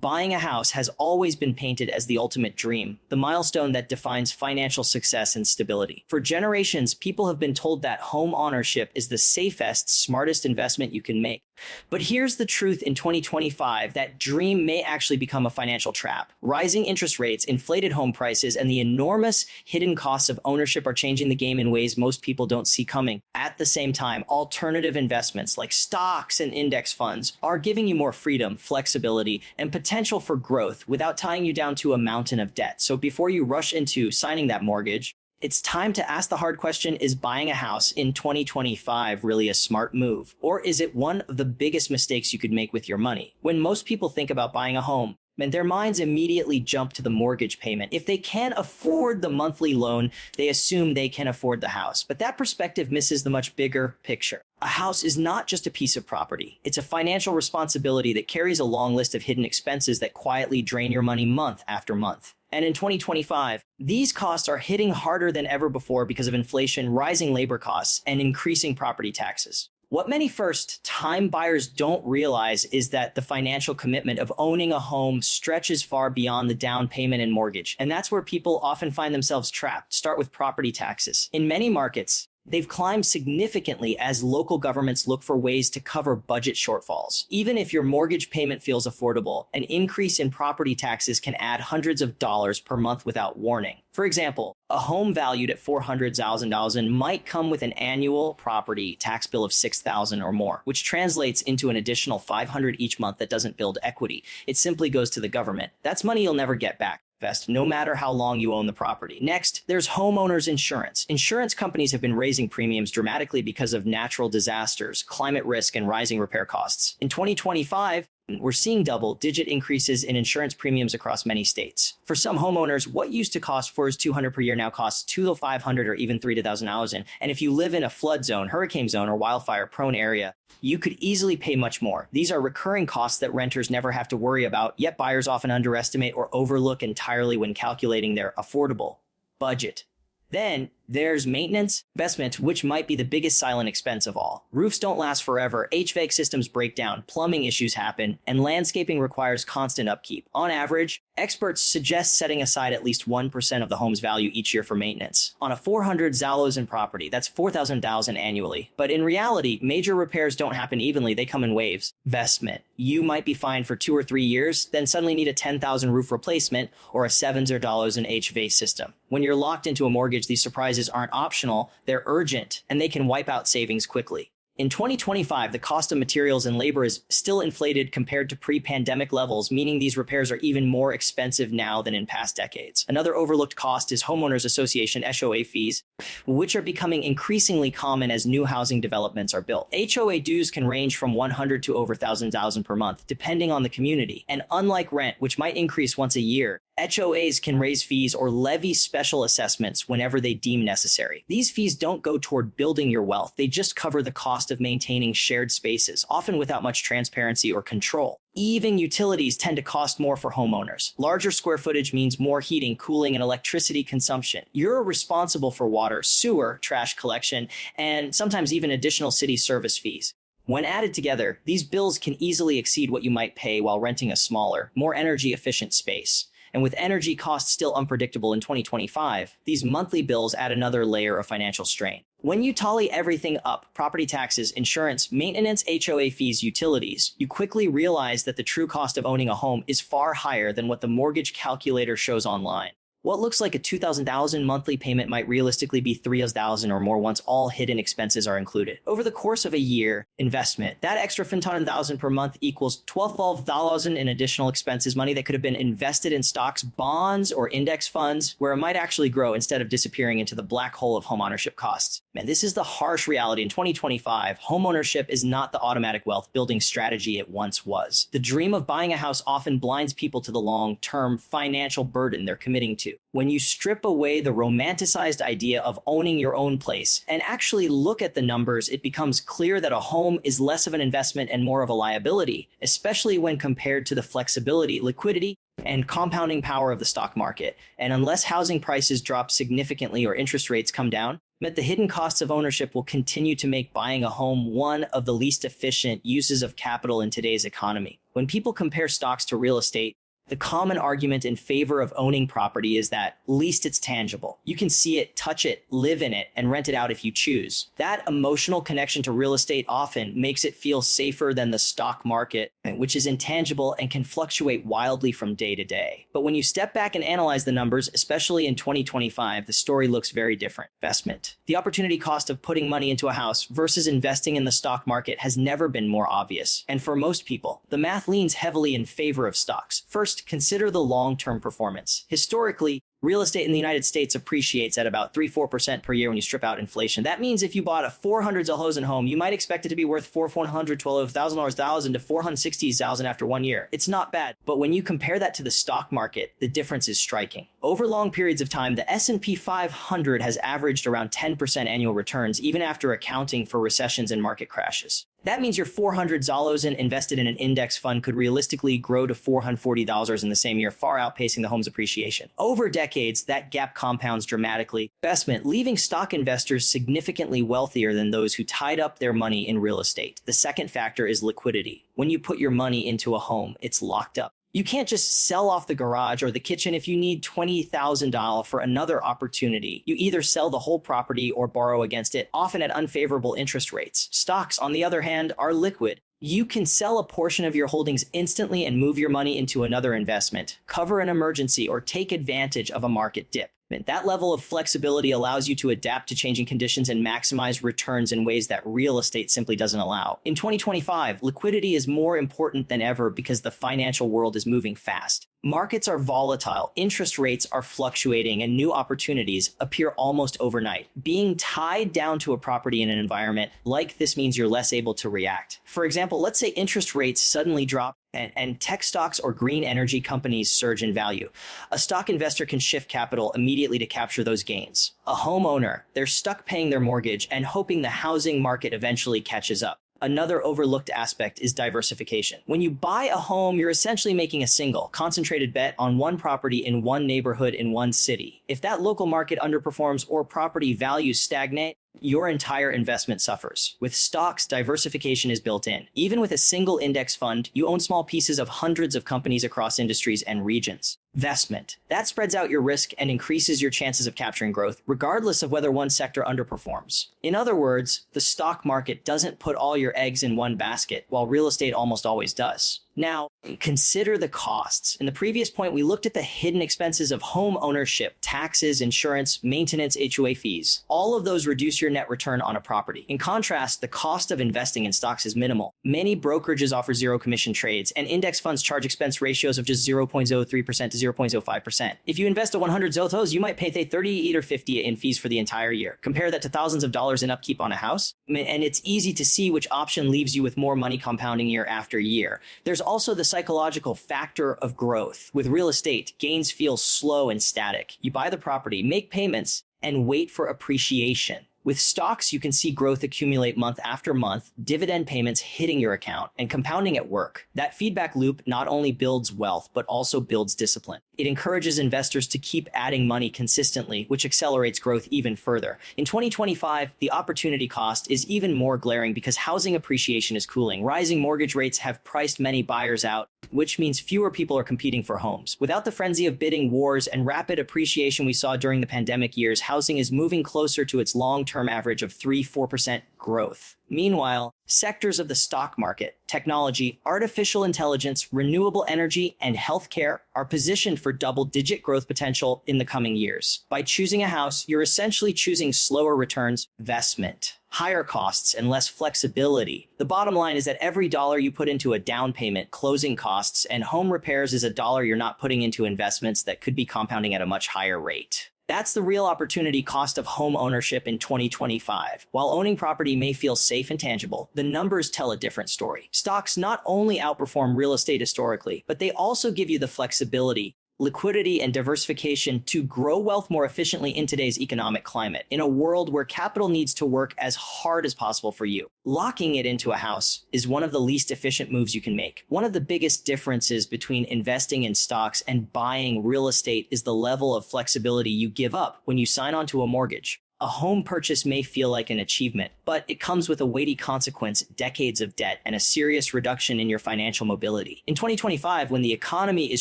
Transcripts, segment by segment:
Buying a house has always been painted as the ultimate dream, the milestone that defines financial success and stability. For generations, people have been told that home ownership is the safest, smartest investment you can make. But here's the truth in 2025, that dream may actually become a financial trap. Rising interest rates, inflated home prices, and the enormous hidden costs of ownership are changing the game in ways most people don't see coming. At the same time, alternative investments like stocks and index funds are giving you more freedom, flexibility, and potential for growth without tying you down to a mountain of debt. So before you rush into signing that mortgage, it's time to ask the hard question: is buying a house in 2025 really a smart move? Or is it one of the biggest mistakes you could make with your money? When most people think about buying a home, and their minds immediately jump to the mortgage payment. If they can't afford the monthly loan, they assume they can afford the house. But that perspective misses the much bigger picture. A house is not just a piece of property. It's a financial responsibility that carries a long list of hidden expenses that quietly drain your money month after month. And in 2025, these costs are hitting harder than ever before because of inflation, rising labor costs, and increasing property taxes. What many first-time buyers don't realize is that the financial commitment of owning a home stretches far beyond the down payment and mortgage. And that's where people often find themselves trapped. Start with property taxes. In many markets, they've climbed significantly as local governments look for ways to cover budget shortfalls. Even if your mortgage payment feels affordable, an increase in property taxes can add hundreds of dollars per month without warning. For example, a home valued at $400,000 might come with an annual property tax bill of $6,000 or more, which translates into an additional $500 each month that doesn't build equity. It simply goes to the government. That's money you'll never get back. No matter how long you own the property. Next, there's homeowners insurance. Insurance companies have been raising premiums dramatically because of natural disasters, climate risk, and rising repair costs. In 2025, we're seeing double-digit increases in insurance premiums across many states. For some homeowners, what used to cost $4,200 per year now costs $2,000 to $500 or even $3,000 to $1,000. And if you live in a flood zone, hurricane zone, or wildfire-prone area, you could easily pay much more. These are recurring costs that renters never have to worry about, yet buyers often underestimate or overlook entirely when calculating their affordable budget. Then there's maintenance, investment, which might be the biggest silent expense of all. Roofs don't last forever, HVAC systems break down, plumbing issues happen, and landscaping requires constant upkeep. On average, experts suggest setting aside at least 1% of the home's value each year for maintenance. On a $400,000 property, that's $4,000 annually. But in reality, major repairs don't happen evenly, they come in waves. Investment. You might be fine for 2 or 3 years, then suddenly need a $10,000 roof replacement or a $7,000 in HVAC system. When you're locked into a mortgage, these surprises aren't optional, they're urgent, and they can wipe out savings quickly. In 2025, the cost of materials and labor is still inflated compared to pre-pandemic levels, meaning these repairs are even more expensive now than in past decades. Another overlooked cost is homeowners association HOA fees, which are becoming increasingly common as new housing developments are built. HOA dues can range from $100 to over $1,000 per month, depending on the community. And unlike rent, which might increase once a year, HOAs can raise fees or levy special assessments whenever they deem necessary. These fees don't go toward building your wealth. They just cover the cost of maintaining shared spaces, often without much transparency or control. Even utilities tend to cost more for homeowners. Larger square footage means more heating, cooling, and electricity consumption. You're responsible for water, sewer, trash collection, and sometimes even additional city service fees. When added together, these bills can easily exceed what you might pay while renting a smaller, more energy-efficient space. And with energy costs still unpredictable in 2025, these monthly bills add another layer of financial strain. When you tally everything up, property taxes, insurance, maintenance, HOA fees, utilities, you quickly realize that the true cost of owning a home is far higher than what the mortgage calculator shows online. What looks like a $2,000 monthly payment might realistically be $3,000 or more once all hidden expenses are included. Over the course of a year investment, that extra $15,000 per month equals $12,000 in additional expenses, money that could have been invested in stocks, bonds, or index funds, where it might actually grow instead of disappearing into the black hole of homeownership costs. Man, this is the harsh reality. In 2025, homeownership is not the automatic wealth building strategy it once was. The dream of buying a house often blinds people to the long-term financial burden they're committing to. When you strip away the romanticized idea of owning your own place and actually look at the numbers, it becomes clear that a home is less of an investment and more of a liability, especially when compared to the flexibility, liquidity, and compounding power of the stock market. And unless housing prices drop significantly or interest rates come down, the hidden costs of ownership will continue to make buying a home one of the least efficient uses of capital in today's economy. When people compare stocks to real estate, the common argument in favor of owning property is that at least it's tangible. You can see it, touch it, live in it, and rent it out if you choose. That emotional connection to real estate often makes it feel safer than the stock market, which is intangible and can fluctuate wildly from day to day. But when you step back and analyze the numbers, especially in 2025, the story looks very different. Investment. The opportunity cost of putting money into a house versus investing in the stock market has never been more obvious. And for most people, the math leans heavily in favor of stocks. First, consider the long-term performance. Historically, real estate in the United States appreciates at about 3-4% per year when you strip out inflation. That means if you bought a $400,000 home, you might expect it to be worth $412,000 to $460,000 after 1 year. It's not bad, but when you compare that to the stock market, the difference is striking. Over long periods of time, the S&P 500 has averaged around 10% annual returns, even after accounting for recessions and market crashes. That means your $400,000 invested in an index fund could realistically grow to $440,000 in the same year, far outpacing the home's appreciation. Over decades, that gap compounds dramatically. Investment, leaving stock investors significantly wealthier than those who tied up their money in real estate. The second factor is liquidity. When you put your money into a home, it's locked up. You can't just sell off the garage or the kitchen if you need $20,000 for another opportunity. You either sell the whole property or borrow against it, often at unfavorable interest rates. Stocks, on the other hand, are liquid. You can sell a portion of your holdings instantly and move your money into another investment, cover an emergency, or take advantage of a market dip. That level of flexibility allows you to adapt to changing conditions and maximize returns in ways that real estate simply doesn't allow. In 2025, liquidity is more important than ever because the financial world is moving fast. Markets are volatile, interest rates are fluctuating, and new opportunities appear almost overnight. Being tied down to a property in an environment like this means you're less able to react. For example, let's say interest rates suddenly drop and tech stocks or green energy companies surge in value. A stock investor can shift capital immediately to capture those gains. A homeowner, they're stuck paying their mortgage and hoping the housing market eventually catches up. Another overlooked aspect is diversification. When you buy a home, you're essentially making a single, concentrated bet on one property in one neighborhood in one city. If that local market underperforms or property values stagnate, your entire investment suffers. With stocks, diversification is built in. Even with a single index fund, you own small pieces of hundreds of companies across industries and regions. Investment. That spreads out your risk and increases your chances of capturing growth, regardless of whether one sector underperforms. In other words, the stock market doesn't put all your eggs in one basket, while real estate almost always does. Now, consider the costs. In the previous point, we looked at the hidden expenses of home ownership, taxes, insurance, maintenance, HOA fees. All of those reduce your net return on a property. In contrast, the cost of investing in stocks is minimal. Many brokerages offer zero commission trades, and index funds charge expense ratios of just 0.03% to 0.05%. If you invest a 100 Zotos, you might pay 30 or 50 in fees for the entire year. Compare that to thousands of dollars in upkeep on a house, and it's easy to see which option leaves you with more money compounding year after year. There's also the psychological factor of growth. With real estate, gains feel slow and static. You buy the property, make payments, and wait for appreciation. With stocks, you can see growth accumulate month after month, dividend payments hitting your account and compounding at work. That feedback loop not only builds wealth, but also builds discipline. It encourages investors to keep adding money consistently, which accelerates growth even further. In 2025, the opportunity cost is even more glaring because housing appreciation is cooling. Rising mortgage rates have priced many buyers out, which means fewer people are competing for homes. Without the frenzy of bidding wars and rapid appreciation we saw during the pandemic years, housing is moving closer to its long-term average of 3-4% growth. Meanwhile, sectors of the stock market, technology, artificial intelligence, renewable energy, and healthcare are positioned for double-digit growth potential in the coming years. By choosing a house, you're essentially choosing slower returns, investment, higher costs, and less flexibility. The bottom line is that every dollar you put into a down payment, closing costs, and home repairs is a dollar you're not putting into investments that could be compounding at a much higher rate. That's the real opportunity cost of home ownership in 2025. While owning property may feel safe and tangible, the numbers tell a different story. Stocks not only outperform real estate historically, but they also give you the flexibility, liquidity, and diversification to grow wealth more efficiently in today's economic climate, in a world where capital needs to work as hard as possible for you. Locking it into a house is one of the least efficient moves you can make. One of the biggest differences between investing in stocks and buying real estate is the level of flexibility you give up when you sign onto a mortgage. A home purchase may feel like an achievement, but it comes with a weighty consequence: decades of debt and a serious reduction in your financial mobility. In 2025, when the economy is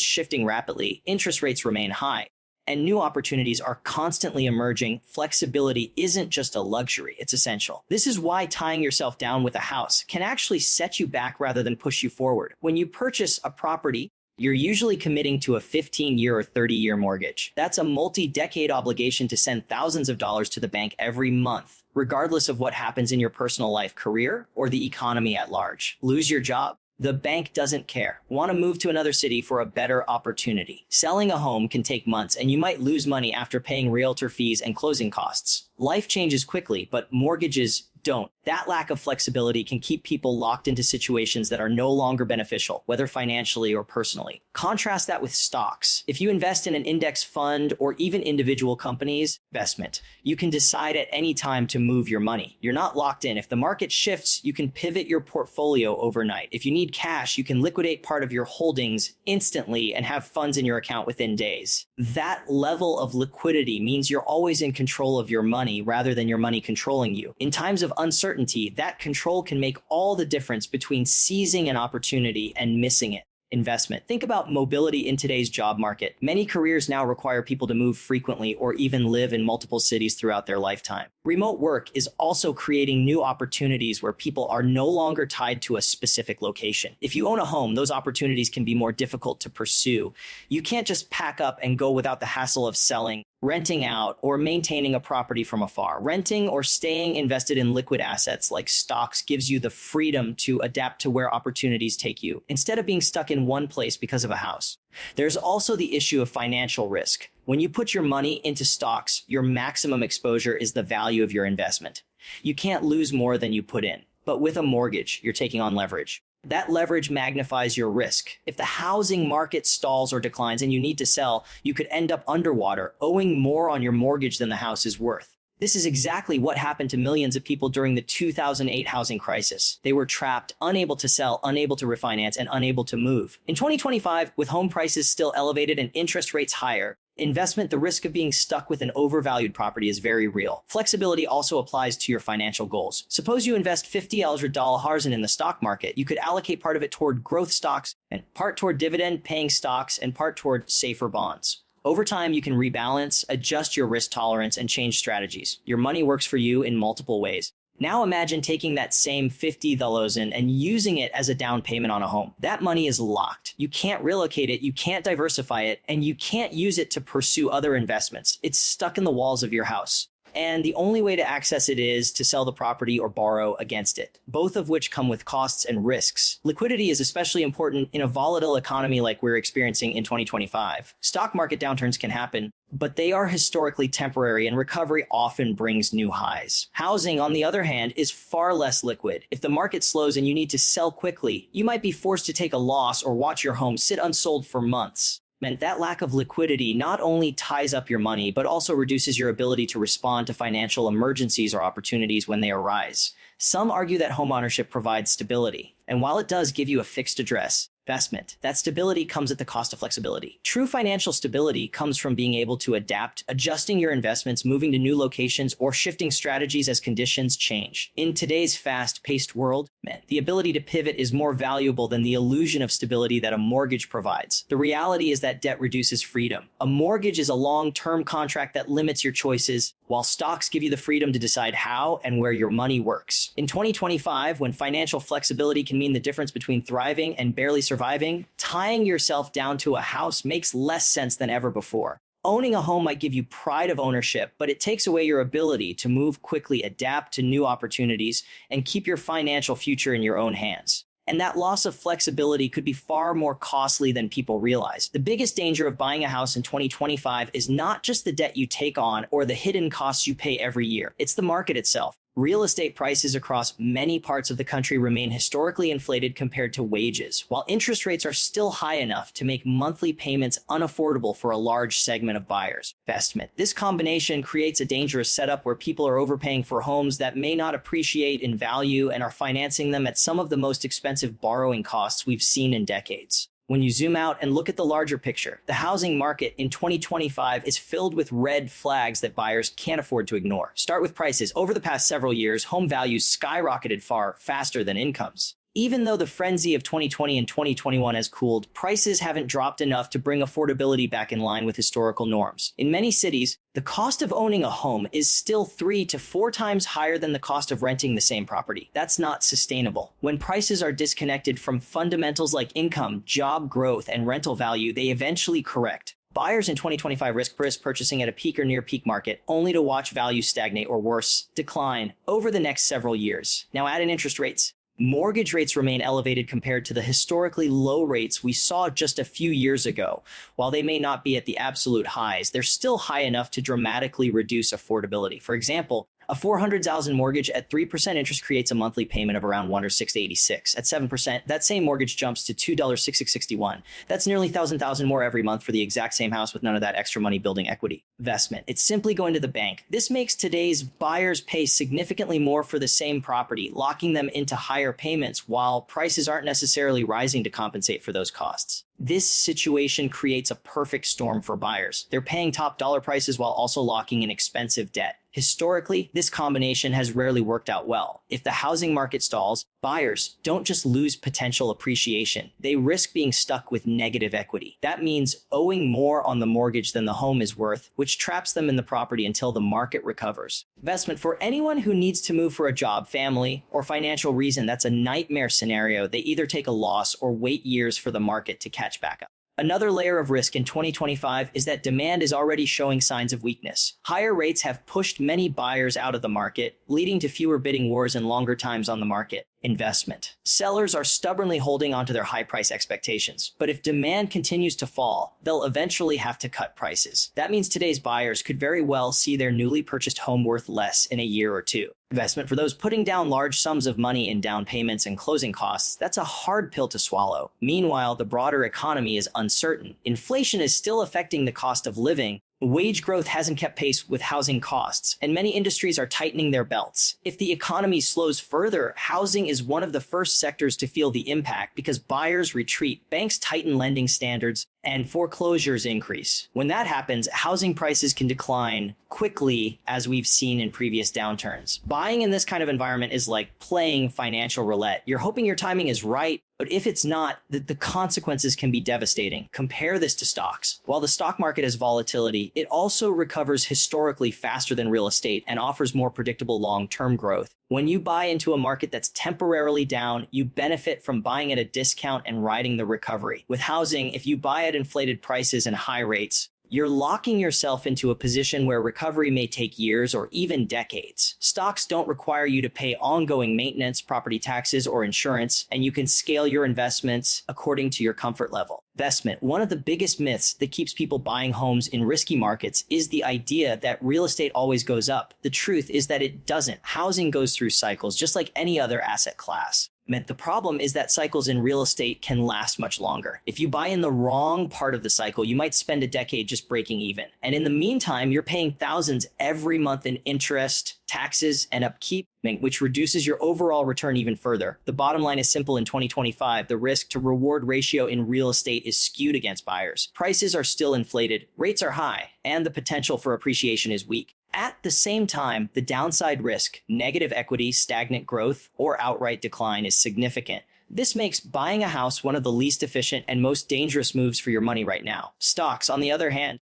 shifting rapidly, interest rates remain high, and new opportunities are constantly emerging, flexibility isn't just a luxury, it's essential. This is why tying yourself down with a house can actually set you back rather than push you forward. When you purchase a property, you're usually committing to a 15-year or 30-year mortgage. That's a multi-decade obligation to send thousands of dollars to the bank every month, regardless of what happens in your personal life, career, or the economy at large. Lose your job? The bank doesn't care. Want to move to another city for a better opportunity? Selling a home can take months, and you might lose money after paying realtor fees and closing costs. Life changes quickly, but mortgages don't. That lack of flexibility can keep people locked into situations that are no longer beneficial, whether financially or personally. Contrast that with stocks. If you invest in an index fund or even individual companies, investment, you can decide at any time to move your money. You're not locked in. If the market shifts, you can pivot your portfolio overnight. If you need cash, you can liquidate part of your holdings instantly and have funds in your account within days. That level of liquidity means you're always in control of your money rather than your money controlling you. In times of uncertainty, that control can make all the difference between seizing an opportunity and missing it. Investment. Think about mobility in today's job market. Many careers now require people to move frequently or even live in multiple cities throughout their lifetime. Remote work is also creating new opportunities where people are no longer tied to a specific location. If you own a home, those opportunities can be more difficult to pursue. You can't just pack up and go without the hassle of selling, renting out, or maintaining a property from afar. Renting or staying invested in liquid assets like stocks gives you the freedom to adapt to where opportunities take you, instead of being stuck in one place because of a house. There's also the issue of financial risk. When you put your money into stocks, your maximum exposure is the value of your investment. You can't lose more than you put in. But with a mortgage, you're taking on leverage. That leverage magnifies your risk. If the housing market stalls or declines and you need to sell, you could end up underwater, owing more on your mortgage than the house is worth. This is exactly what happened to millions of people during the 2008 housing crisis. They were trapped, unable to sell, unable to refinance, and unable to move. In 2025, with home prices still elevated and interest rates higher, the risk of being stuck with an overvalued property is very real. Flexibility also applies to your financial goals. Suppose you invest $50 in the stock market. You could allocate part of it toward growth stocks and part toward dividend-paying stocks and part toward safer bonds. Over time, you can rebalance, adjust your risk tolerance, and change strategies. Your money works for you in multiple ways. Now imagine taking that same $50 and using it as a down payment on a home. That money is locked. You can't relocate it, you can't diversify it, and you can't use it to pursue other investments. It's stuck in the walls of your house. And the only way to access it is to sell the property or borrow against it, both of which come with costs and risks. Liquidity is especially important in a volatile economy like we're experiencing in 2025. Stock market downturns can happen, but they are historically temporary, and recovery often brings new highs. Housing, on the other hand, is far less liquid. If the market slows and you need to sell quickly, you might be forced to take a loss or watch your home sit unsold for months. That lack of liquidity not only ties up your money, but also reduces your ability to respond to financial emergencies or opportunities when they arise. Some argue that homeownership provides stability, and while it does give you a fixed address, investment, that stability comes at the cost of flexibility. True financial stability comes from being able to adapt, adjusting your investments, moving to new locations, or shifting strategies as conditions change. In today's fast-paced world, the ability to pivot is more valuable than the illusion of stability that a mortgage provides. The reality is that debt reduces freedom. A mortgage is a long-term contract that limits your choices, while stocks give you the freedom to decide how and where your money works. In 2025, when financial flexibility can mean the difference between thriving and barely surviving, tying yourself down to a house makes less sense than ever before. Owning a home might give you pride of ownership, but it takes away your ability to move quickly, adapt to new opportunities, and keep your financial future in your own hands. And that loss of flexibility could be far more costly than people realize. The biggest danger of buying a house in 2025 is not just the debt you take on or the hidden costs you pay every year. It's the market itself. Real estate prices across many parts of the country remain historically inflated compared to wages, while interest rates are still high enough to make monthly payments unaffordable for a large segment of buyers. Investment. This combination creates a dangerous setup where people are overpaying for homes that may not appreciate in value and are financing them at some of the most expensive borrowing costs we've seen in decades. When you zoom out and look at the larger picture, the housing market in 2025 is filled with red flags that buyers can't afford to ignore. Start with prices. Over the past several years, home values skyrocketed far faster than incomes. Even though the frenzy of 2020 and 2021 has cooled, prices haven't dropped enough to bring affordability back in line with historical norms. In many cities, the cost of owning a home is still 3 to 4 times higher than the cost of renting the same property. That's not sustainable. When prices are disconnected from fundamentals like income, job growth, and rental value, they eventually correct. Buyers in 2025 risk purchasing at a peak or near peak market, only to watch values stagnate or worse, decline over the next several years. Now add in interest rates. Mortgage rates remain elevated compared to the historically low rates we saw just a few years ago. While they may not be at the absolute highs, they're still high enough to dramatically reduce affordability. For example, a $400,000 mortgage at 3% interest creates a monthly payment of around $106.86. At 7%, that same mortgage jumps to $2.6661. That's nearly $1,000 more every month for the exact same house with none of that extra money building equity. Investment. It's simply going to the bank. This makes today's buyers pay significantly more for the same property, locking them into higher payments while prices aren't necessarily rising to compensate for those costs. This situation creates a perfect storm for buyers. They're paying top dollar prices while also locking in expensive debt. Historically, this combination has rarely worked out well. If the housing market stalls, buyers don't just lose potential appreciation. They risk being stuck with negative equity. That means owing more on the mortgage than the home is worth, which traps them in the property until the market recovers. Investment. For anyone who needs to move for a job, family, or financial reason, that's a nightmare scenario. They either take a loss or wait years for the market to catch back up. Another layer of risk in 2025 is that demand is already showing signs of weakness. Higher rates have pushed many buyers out of the market, leading to fewer bidding wars and longer times on the market. Investment. Sellers are stubbornly holding onto their high price expectations, but if demand continues to fall, they'll eventually have to cut prices. That means today's buyers could very well see their newly purchased home worth less in a year or two. Investment. For those putting down large sums of money in down payments and closing costs, that's a hard pill to swallow. Meanwhile, the broader economy is uncertain. Inflation is still affecting the cost of living. Wage growth hasn't kept pace with housing costs, and many industries are tightening their belts. If the economy slows further, housing is one of the first sectors to feel the impact because buyers retreat, banks tighten lending standards, and foreclosures increase. When that happens, housing prices can decline quickly, as we've seen in previous downturns. Buying in this kind of environment is like playing financial roulette. You're hoping your timing is right, but if it's not, the consequences can be devastating. Compare this to stocks. While the stock market has volatility, it also recovers historically faster than real estate and offers more predictable long-term growth. When you buy into a market that's temporarily down, you benefit from buying at a discount and riding the recovery. With housing, if you buy at inflated prices and high rates, you're locking yourself into a position where recovery may take years or even decades. Stocks don't require you to pay ongoing maintenance, property taxes, or insurance, and you can scale your investments according to your comfort level. Investment. One of the biggest myths that keeps people buying homes in risky markets is the idea that real estate always goes up. The truth is that it doesn't. Housing goes through cycles just like any other asset class. The problem is that cycles in real estate can last much longer. If you buy in the wrong part of the cycle, you might spend a decade just breaking even. And in the meantime, you're paying thousands every month in interest, taxes, and upkeep, which reduces your overall return even further. The bottom line is simple in 2025. The risk to reward ratio in real estate is skewed against buyers. Prices are still inflated, rates are high, and the potential for appreciation is weak. At the same time, the downside risk, negative equity, stagnant growth, or outright decline is significant. This makes buying a house one of the least efficient and most dangerous moves for your money right now. Stocks, on the other hand,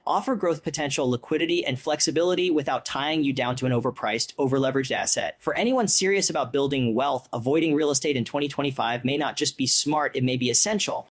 offer growth potential, liquidity, and flexibility without tying you down to an overpriced, overleveraged asset. For anyone serious about building wealth, avoiding real estate in 2025 may not just be smart, it may be essential.